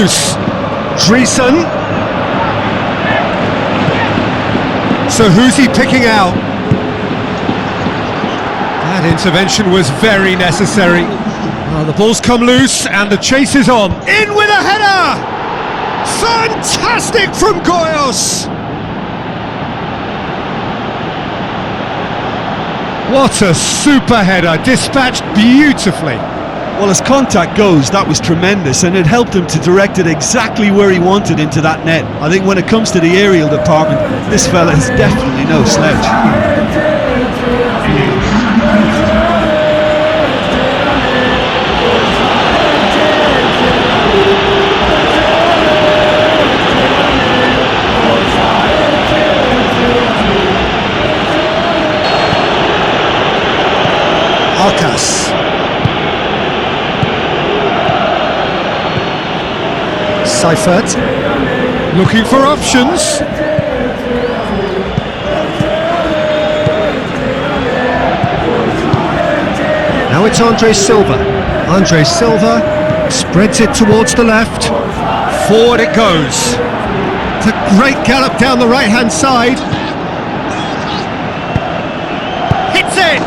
loose. Dreesen. So who's he picking out? That intervention was very necessary. Well, the ball's come loose and the chase is on. In with a header! Fantastic from Goyos! What a super header, dispatched beautifully. Well, as contact goes, that was tremendous, and it helped him to direct it exactly where he wanted into that net. I think when it comes to the aerial department, this fella is definitely no slouch. Arcas. Seifert. Looking for options. Now it's Andre Silva. Andre Silva spreads it towards the left. Forward it goes. It's a great gallop down the right-hand side. Hits it!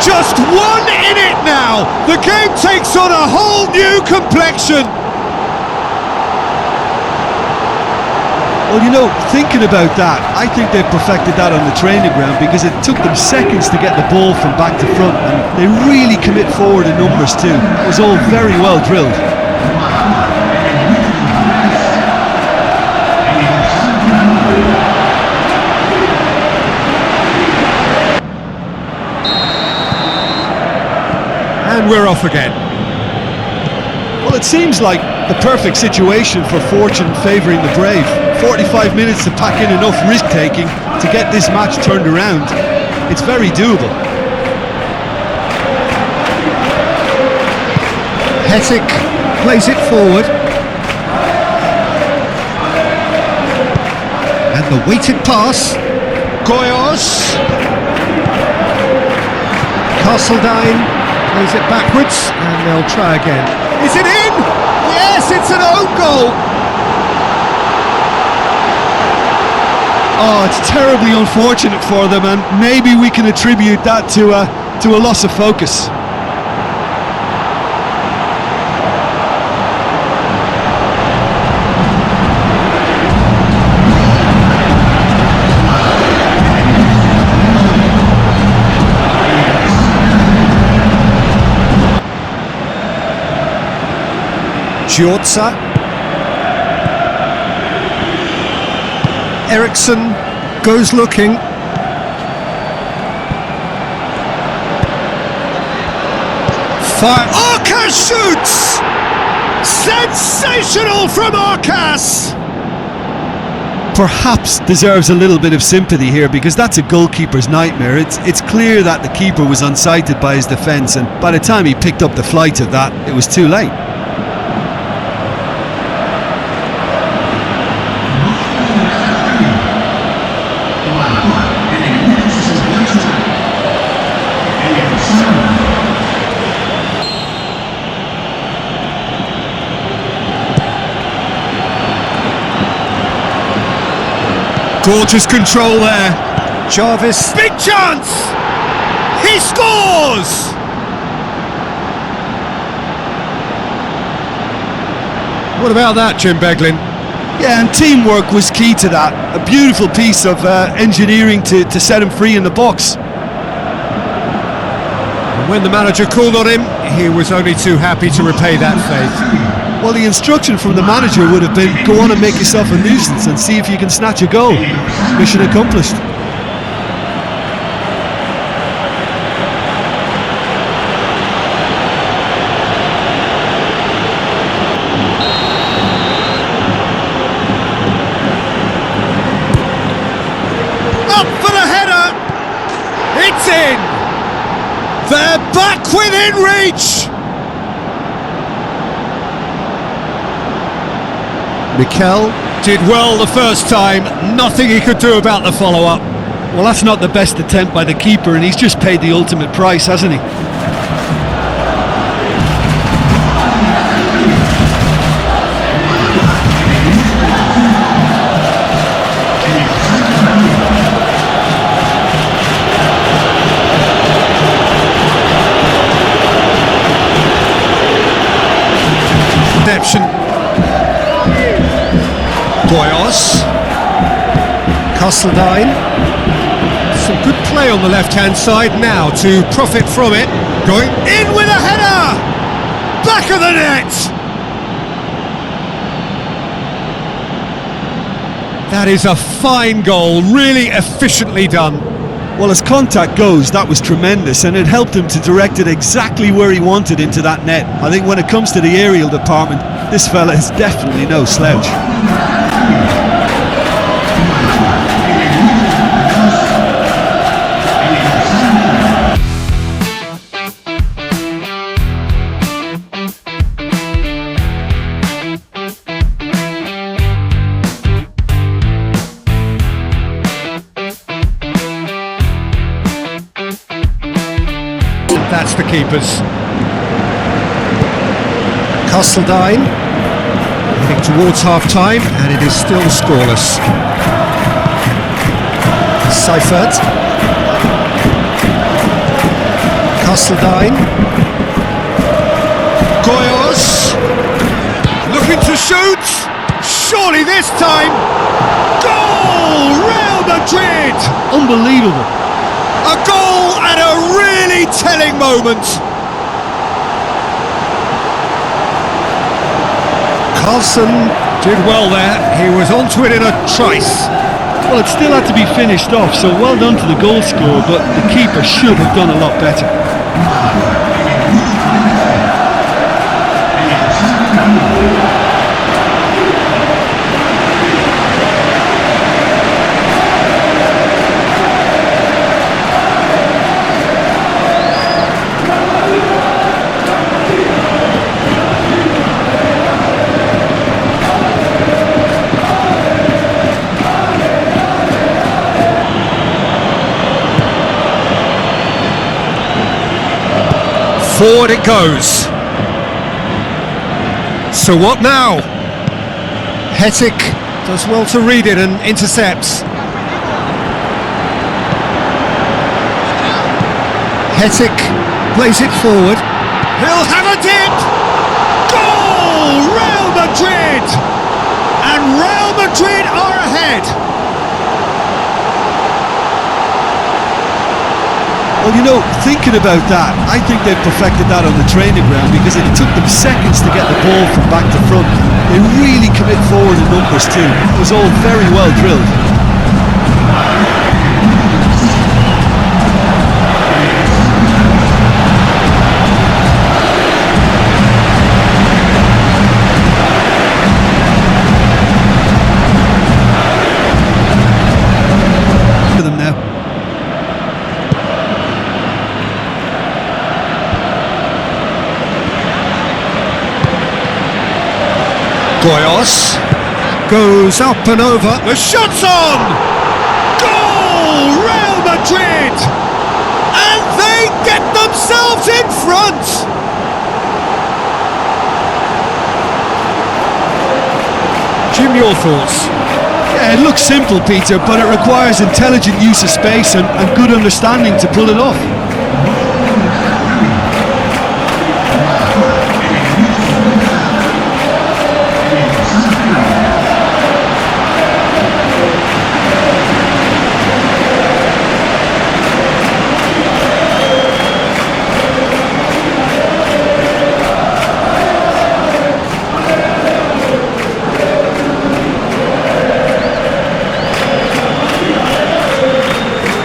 Just one in it now! The game takes on a whole new complexion! Well, you know, thinking about that, I think they perfected that on the training ground because it took them seconds to get the ball from back to front, and they really commit forward in numbers too. It was all very well drilled. And we're off again. Well, it seems like the perfect situation for fortune favouring the brave. 45 minutes to pack in enough risk-taking to get this match turned around. It's very doable. Hettich plays it forward. And the weighted pass. Goyos. Castledine plays it backwards, and they'll try again. Is it in? Yes, it's an own goal! Oh, it's terribly unfortunate for them, and maybe we can attribute that to a loss of focus. Giorza. Erikson goes looking. Fire. Arcas shoots! Sensational from Arcas! Perhaps deserves a little bit of sympathy here because that's a goalkeeper's nightmare. It's clear that the keeper was unsighted by his defence, and by the time he picked up the flight of that, it was too late. Gorgeous control there. Jarvis. Big chance! He scores! What about that, Jim Beglin? Yeah, and teamwork was key to that. A beautiful piece of engineering to set him free in the box. And when the manager called on him, he was only too happy to repay that faith. Well, the instruction from the manager would have been, go on and make yourself a nuisance and see if you can snatch a goal. Mission accomplished. Up for the header! It's in! They're back within reach! Mikel did well the first time, nothing he could do about the follow-up. Well, that's not the best attempt by the keeper, and he's just paid the ultimate price, hasn't he? possession. Goyos. Castledine. Some good play on the left-hand side now to profit from it. Going in with a header! Back of the net! That is a fine goal, really efficiently done. Well, as contact goes, that was tremendous, and it helped him to direct it exactly where he wanted into that net. I think when it comes to the aerial department, this fella is definitely no slouch. That's the keepers. Castledine heading towards half-time, and it is still scoreless. Seifert. Castledine. Goyos. Looking to shoot. Surely this time. Goal! Real Madrid! Unbelievable. A goal at a really telling moment. Carlson did well there. He was onto it in a trice. Well, it still had to be finished off, so well done to the goal scorer, but the keeper should have done a lot better. Forward it goes. So what now? Hettich does well to read it and intercepts. Hettich plays it forward. He'll have a dip! Goal! Real Madrid! And Real Madrid are ahead! Well, you know, thinking about that, I think they've perfected that on the training ground because it took them seconds to get the ball from back to front. They really commit forward in numbers too. It was all very well drilled. Look at them now. Goyos goes up and over. The shot's on! Goal! Real Madrid! And they get themselves in front! Jim, your thoughts? Yeah, it looks simple, Peter, but it requires intelligent use of space and good understanding to pull it off.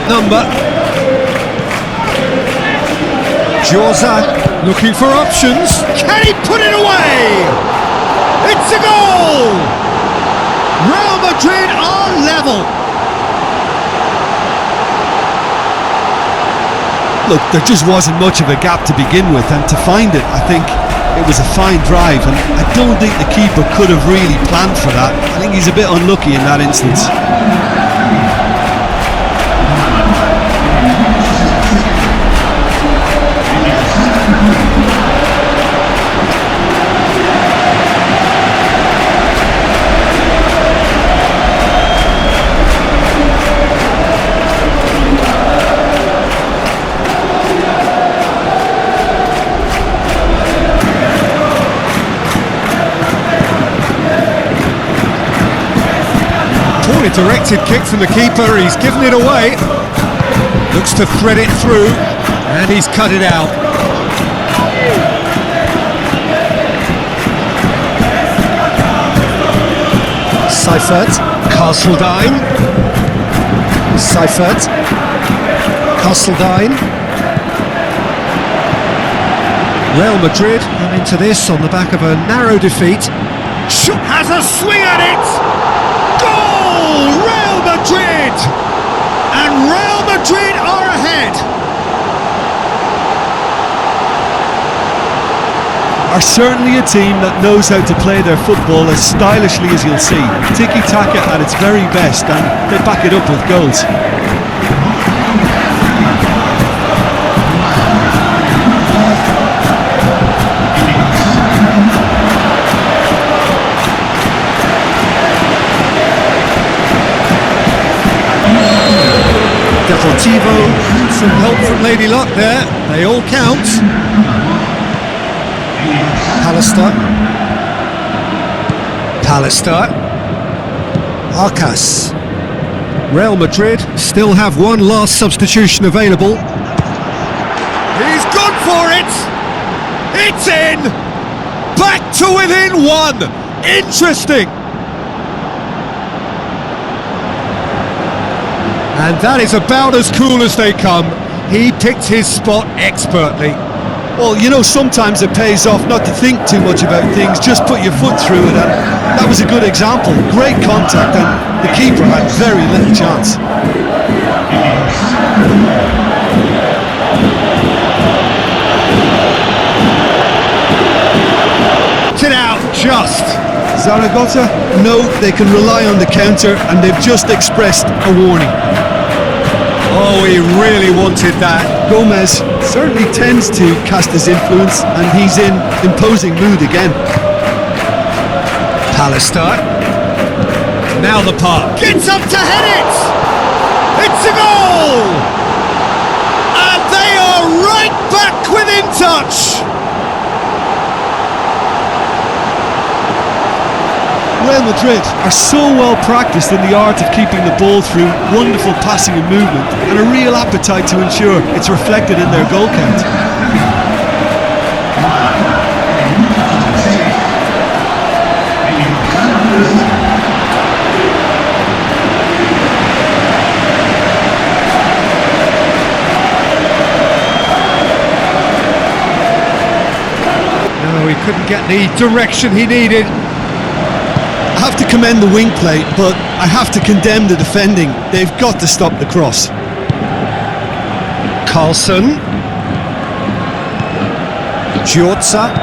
Number Giorza looking for options. Can he put it away? It's a goal! Real Madrid are level. Look, there just wasn't much of a gap to begin with, and to find it, I think it was a fine drive, and I don't think the keeper could have really planned for that. I think he's a bit unlucky in that instance. Directed kick from the keeper, he's given it away. Looks to thread it through, and he's cut it out. Seifert, Castledine. Seifert, Castledine. Real Madrid come into this on the back of a narrow defeat. Has a swing at it! Goal! Real Madrid! And Real Madrid are ahead! Are certainly a team that knows how to play their football as stylishly as you'll see. Tiki-taka at its very best, and they back it up with goals. Deportivo, some help from Lady Luck there, they all count. Pallister, Arcas. Real Madrid still have one last substitution available. He's gone for it! It's in! Back to within one! Interesting! And that is about as cool as they come. He picked his spot expertly. Well, you know, sometimes it pays off not to think too much about things, just put your foot through it, and that was a good example. Great contact, and the keeper had very little chance. It out, just. Zaragoza? No, they can rely on the counter, and they've just expressed a warning. Oh, he really wanted that. Gomez certainly tends to cast his influence, and he's in imposing mood again. Pallister. Now the park. Gets up to head it! It's a goal! And they are right back within touch! Real Madrid are so well practiced in the art of keeping the ball through wonderful passing and movement, and a real appetite to ensure it's reflected in their goal count. No, he couldn't get the direction he needed. I have to commend the wing play, but I have to condemn the defending. They've got to stop the cross. Carlson. Giorza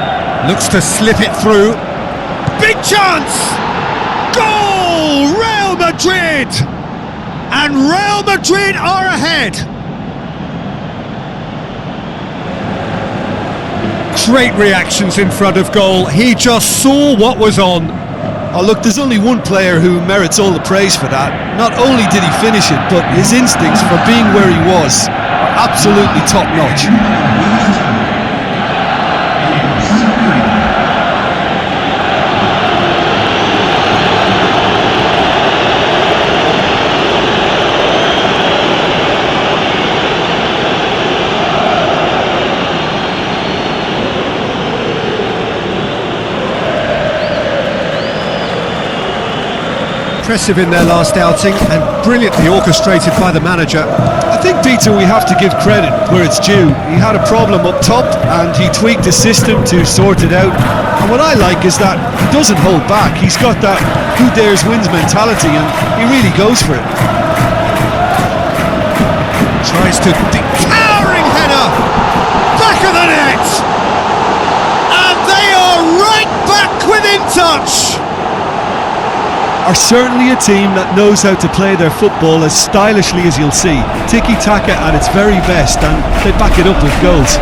looks to slip it through. Big chance! Goal! Real Madrid! And Real Madrid are ahead! Great reactions in front of goal. He just saw what was on. Oh look, there's only one player who merits all the praise for that. Not only did he finish it, but his instincts for being where he was are absolutely top-notch. Impressive in their last outing and brilliantly orchestrated by the manager. I think, Peter, we have to give credit where it's due. He had a problem up top and he tweaked the system to sort it out. And what I like is that he doesn't hold back. He's got that who dares wins mentality, and he really goes for it. Tries to towering header, back of the net, and they are right back within touch. Are certainly a team that knows how to play their football as stylishly as you'll see. Tiki-taka at its very best, and they back it up with goals.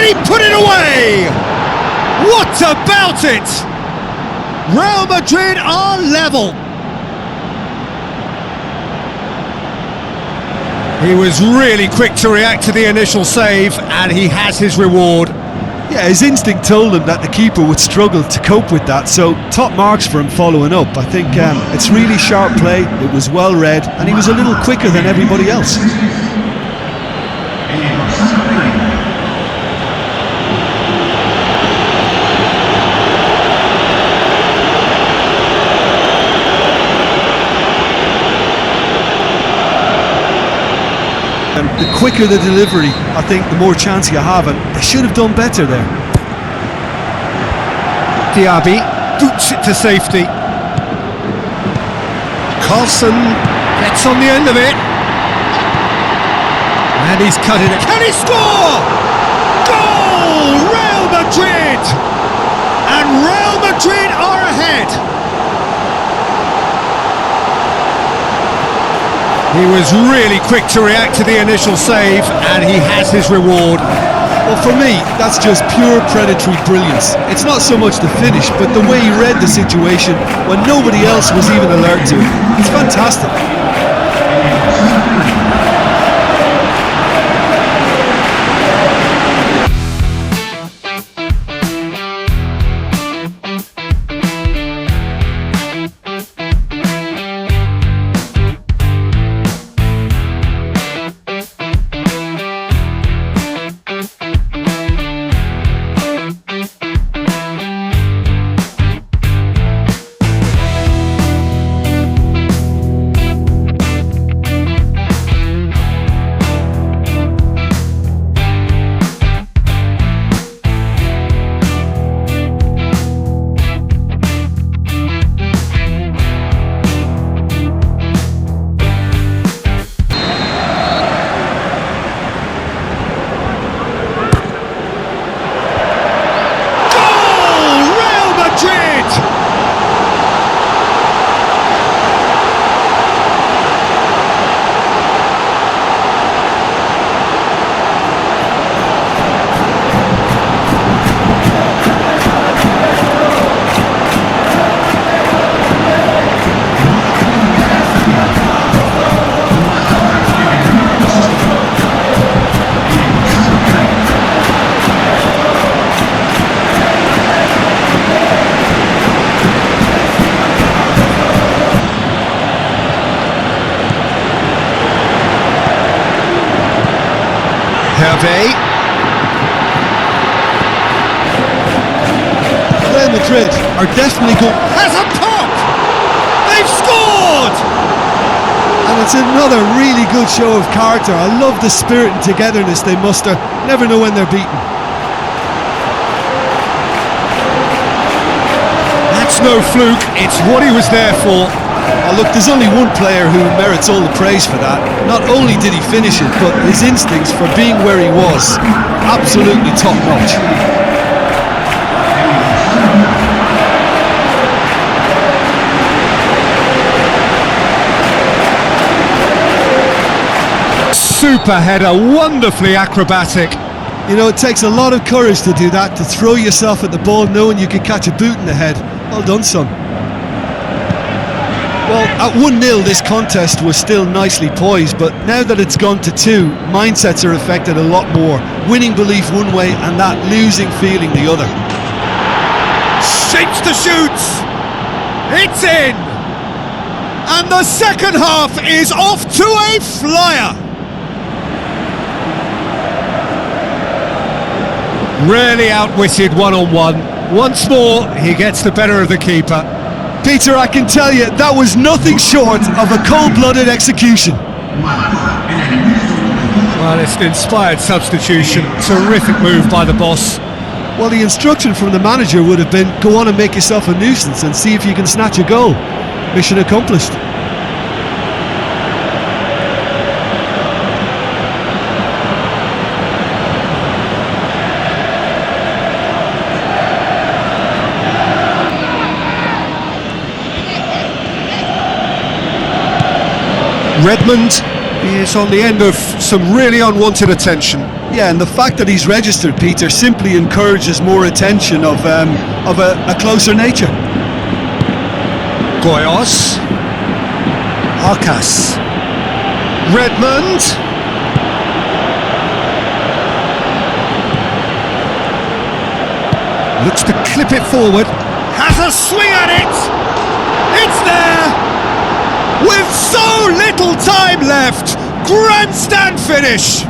And he put it away! What about it? Real Madrid are level. He was really quick to react to the initial save, and he has his reward. Yeah, his instinct told him that the keeper would struggle to cope with that, so top marks for him following up. I think it's really sharp play, it was well read, and he was a little quicker than everybody else. And the quicker the delivery, I think the more chance you have, and they should have done better there. Diaby boots it to safety. Carlson gets on the end of it. And he's cut it. Can he score? Goal! Real Madrid! And Real Madrid are ahead. He was really quick to react to the initial save, and he has his reward. Well, for me, that's just pure predatory brilliance. It's not so much the finish, but the way he read the situation when nobody else was even alert to it. It's fantastic. Real Madrid are definitely going. Has a pop! They've scored! And it's another really good show of character. I love the spirit and togetherness they muster. Never know when they're beaten. That's no fluke, it's what he was there for. Oh, look, there's only one player who merits all the praise for that. Not only did he finish it, but his instincts for being where he was, absolutely top notch. Super header, wonderfully acrobatic. You know, it takes a lot of courage to do that, to throw yourself at the ball knowing you could catch a boot in the head. Well done, son. Well, at 1-0 this contest was still nicely poised, but now that it's gone to 2, mindsets are affected a lot more. Winning belief one way and that losing feeling the other. Shapes the shoots! It's in! And the second half is off to a flyer! Really outwitted one-on-one. Once more, he gets the better of the keeper. Peter, I can tell you, that was nothing short of a cold-blooded execution. Well, it's an inspired substitution. Terrific move by the boss. Well, the instruction from the manager would have been, go on and make yourself a nuisance and see if you can snatch a goal. Mission accomplished. Redmond is on the end of some really unwanted attention. Yeah, and the fact that he's registered, Peter, simply encourages more attention of a closer nature. Goyos. Arcas. Redmond. Looks to clip it forward. Has a swing at it. It's there. With so little time left. Grandstand finish.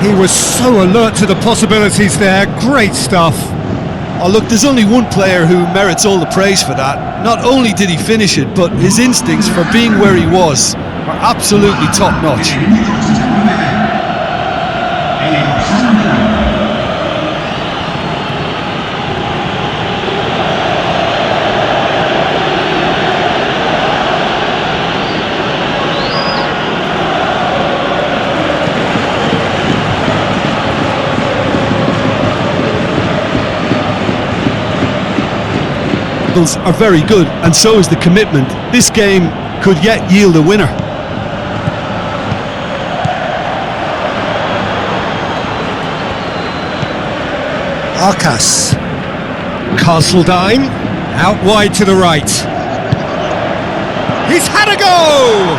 He was so alert to the possibilities there. Great stuff. Oh look, there's only one player who merits all the praise for that. Not only did he finish it, but his instincts for being where he was are absolutely top-notch. Are very good, and so is the commitment. This game could yet yield a winner. Arcas. Castledine. Out wide to the right. He's had a go!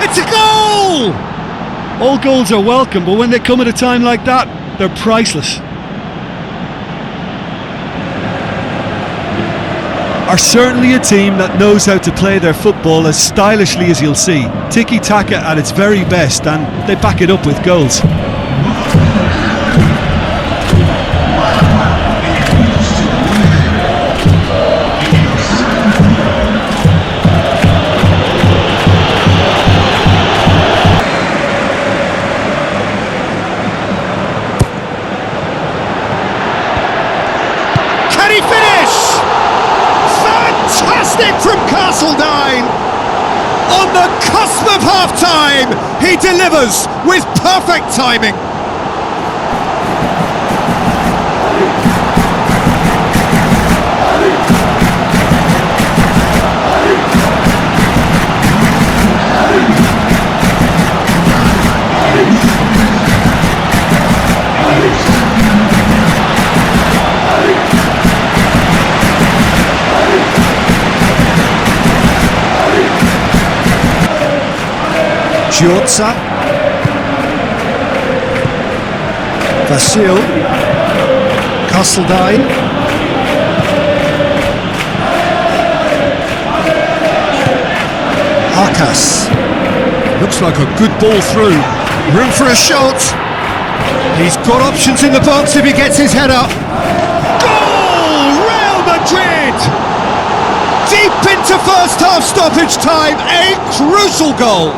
It's a goal! All goals are welcome, but when they come at a time like that, they're priceless. Are certainly a team that knows how to play their football as stylishly as you'll see. Tiki-taka at its very best, and they back it up with goals. Can he finish? Fantastic from Castledine! On the cusp of half-time, he delivers with perfect timing. Giorza. Vasilj. Castledine. Arcas. Looks like a good ball through. Room for a shot. He's got options in the box if he gets his head up. Goal! Real Madrid! Deep into first half stoppage time, a crucial goal.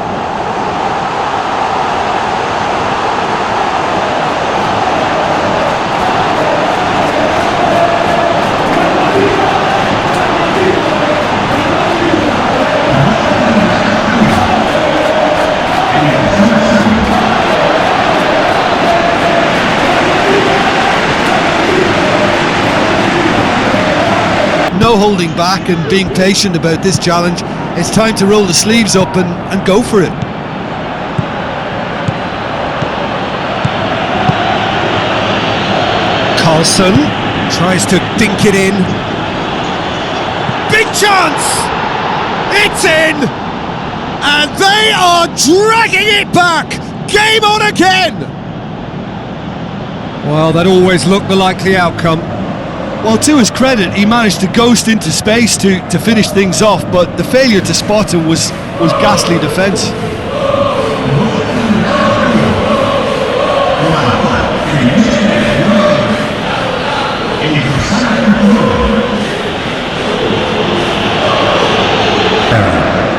No holding back and being patient about this challenge. It's time to roll the sleeves up and go for it. Carlson tries to dink it in. Big chance! It's in! And they are dragging it back! Game on again! Well, that always looked the likely outcome. Well, to his credit, he managed to ghost into space to finish things off, but the failure to spot him was ghastly defence.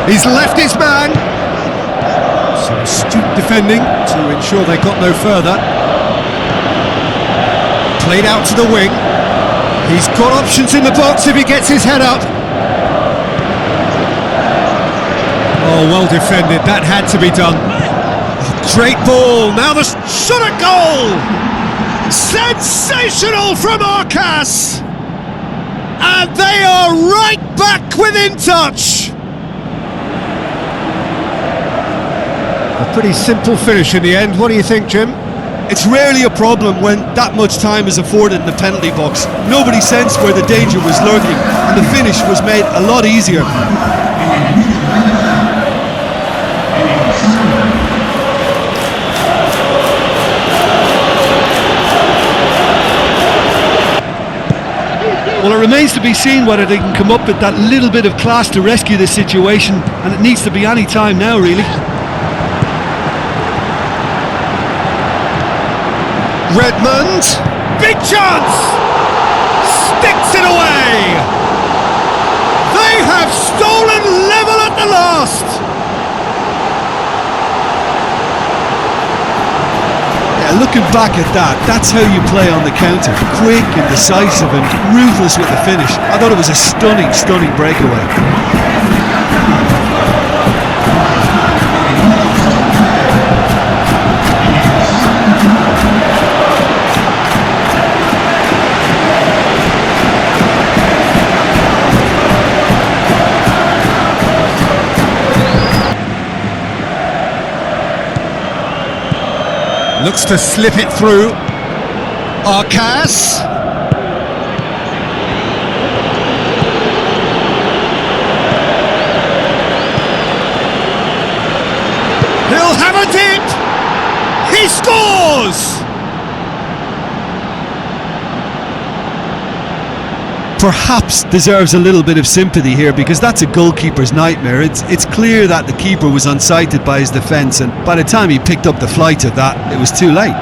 He's left his man. Some astute defending to ensure they got no further. Played out to the wing. He's got options in the box if he gets his head up. Oh, well defended. That had to be done. Great ball. Now the shot at goal. Sensational from Arcas. And they are right back within touch. A pretty simple finish in the end. What do you think, Jim? It's rarely a problem when that much time is afforded in the penalty box. Nobody sensed where the danger was lurking, and the finish was made a lot easier. Well, it remains to be seen whether they can come up with that little bit of class to rescue this situation, and it needs to be any time now, really. Redmond, big chance! Sticks it away! They have stolen level at the last! Looking back at that, that's how you play on the counter. Quick and decisive and ruthless with the finish. I thought it was a stunning, stunning breakaway. Looks to slip it through. Arcas. He'll have a dip. He scores! Perhaps deserves a little bit of sympathy here, because that's a goalkeeper's nightmare. It's clear that the keeper was unsighted by his defence, and by the time he picked up the flight of that, it was too late.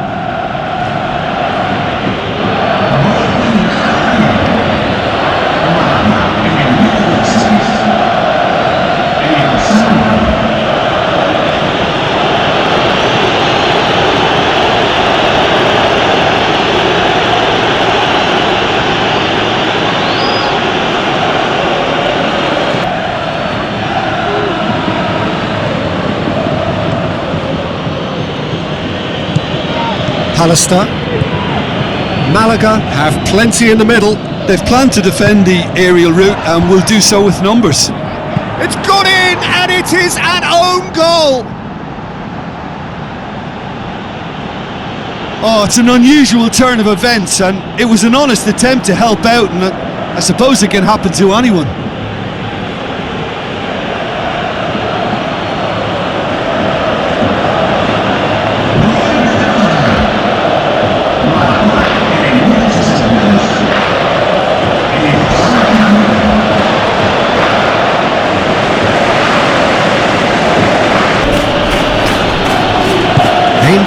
Pallister. Malaga have plenty in the middle. They've planned to defend the aerial route and will do so with numbers. It's gone in, and it is an own goal. Oh, it's an unusual turn of events, and it was an honest attempt to help out, and I suppose it can happen to anyone.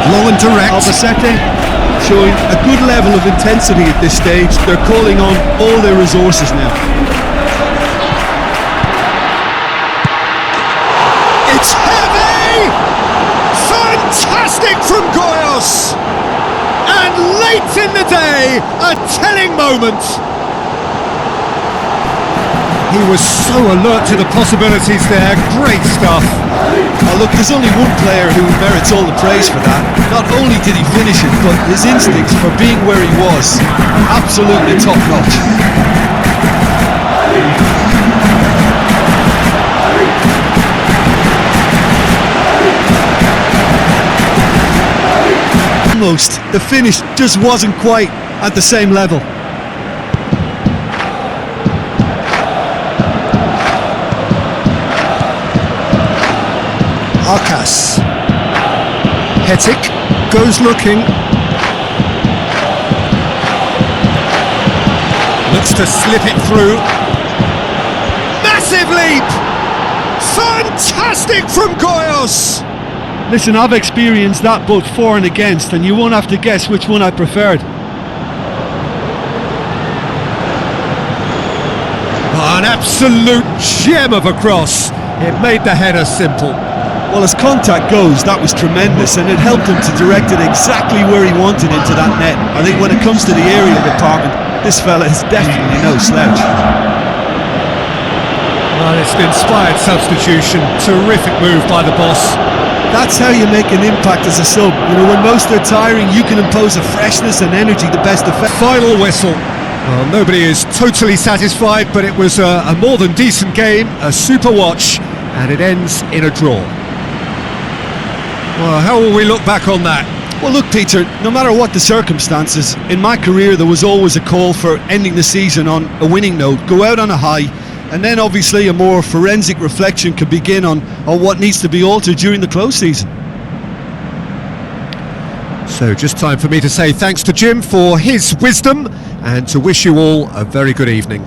Low and direct. Albacete showing a good level of intensity at this stage. They're calling on all their resources now. It's heavy! Fantastic from Goyos! And late in the day, a telling moment. He was so alert to the possibilities there. Great stuff. Oh, look, there's only one player who merits all the praise for that. Not only did he finish it, but his instincts for being where he was, absolutely top-notch. Almost. The finish just wasn't quite at the same level. Arcas. Hettich goes looking. Looks to slip it through. Massive leap! Fantastic from Goyos! Listen, I've experienced that both for and against, and you won't have to guess which one I preferred. Oh, an absolute gem of a cross. It made the header simple. Well, as contact goes, that was tremendous, and it helped him to direct it exactly where he wanted into that net. I think when it comes to the aerial department, this fella is definitely no slouch. Well, it's an inspired substitution. Terrific move by the boss. That's how you make an impact as a sub. You know, when most are tiring, you can impose a freshness and energy the best effect. Final whistle. Well, nobody is totally satisfied, but it was a more than decent game, a super watch, and it ends in a draw. Well, how will we look back on that? Well, look, Peter, no matter what the circumstances, in my career there was always a call for ending the season on a winning note, go out on a high, and then obviously a more forensic reflection could begin on what needs to be altered during the close season. So just time for me to say thanks to Jim for his wisdom and to wish you all a very good evening.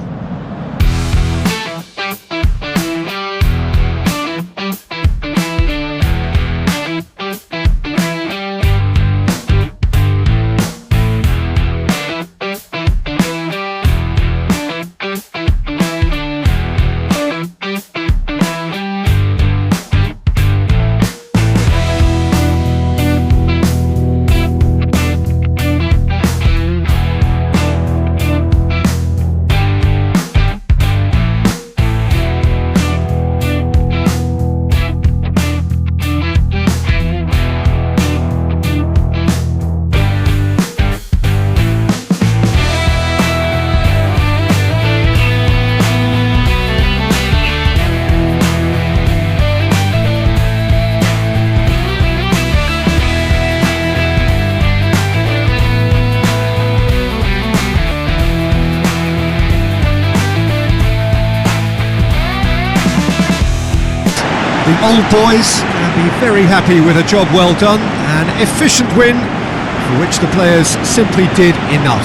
The old boys can be very happy with a job well done, an efficient win for which the players simply did enough.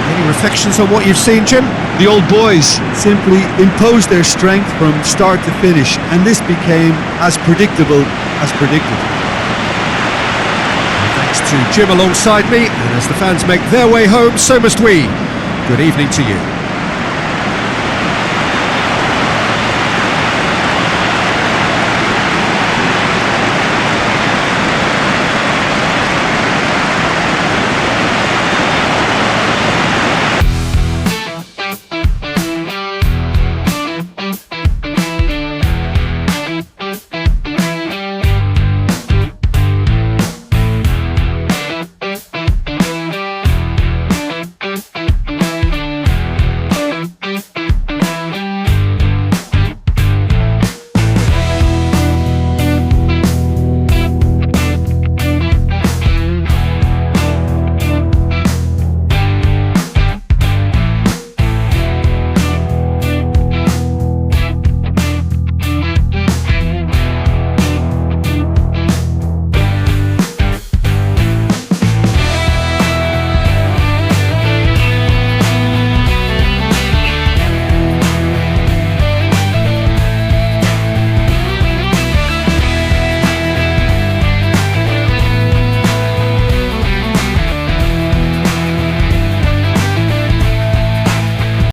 Any reflections on what you've seen, Jim? The old boys simply imposed their strength from start to finish, and this became as predictable as predicted. Thanks to Jim alongside me, and as the fans make their way home, so must we. Good evening to you.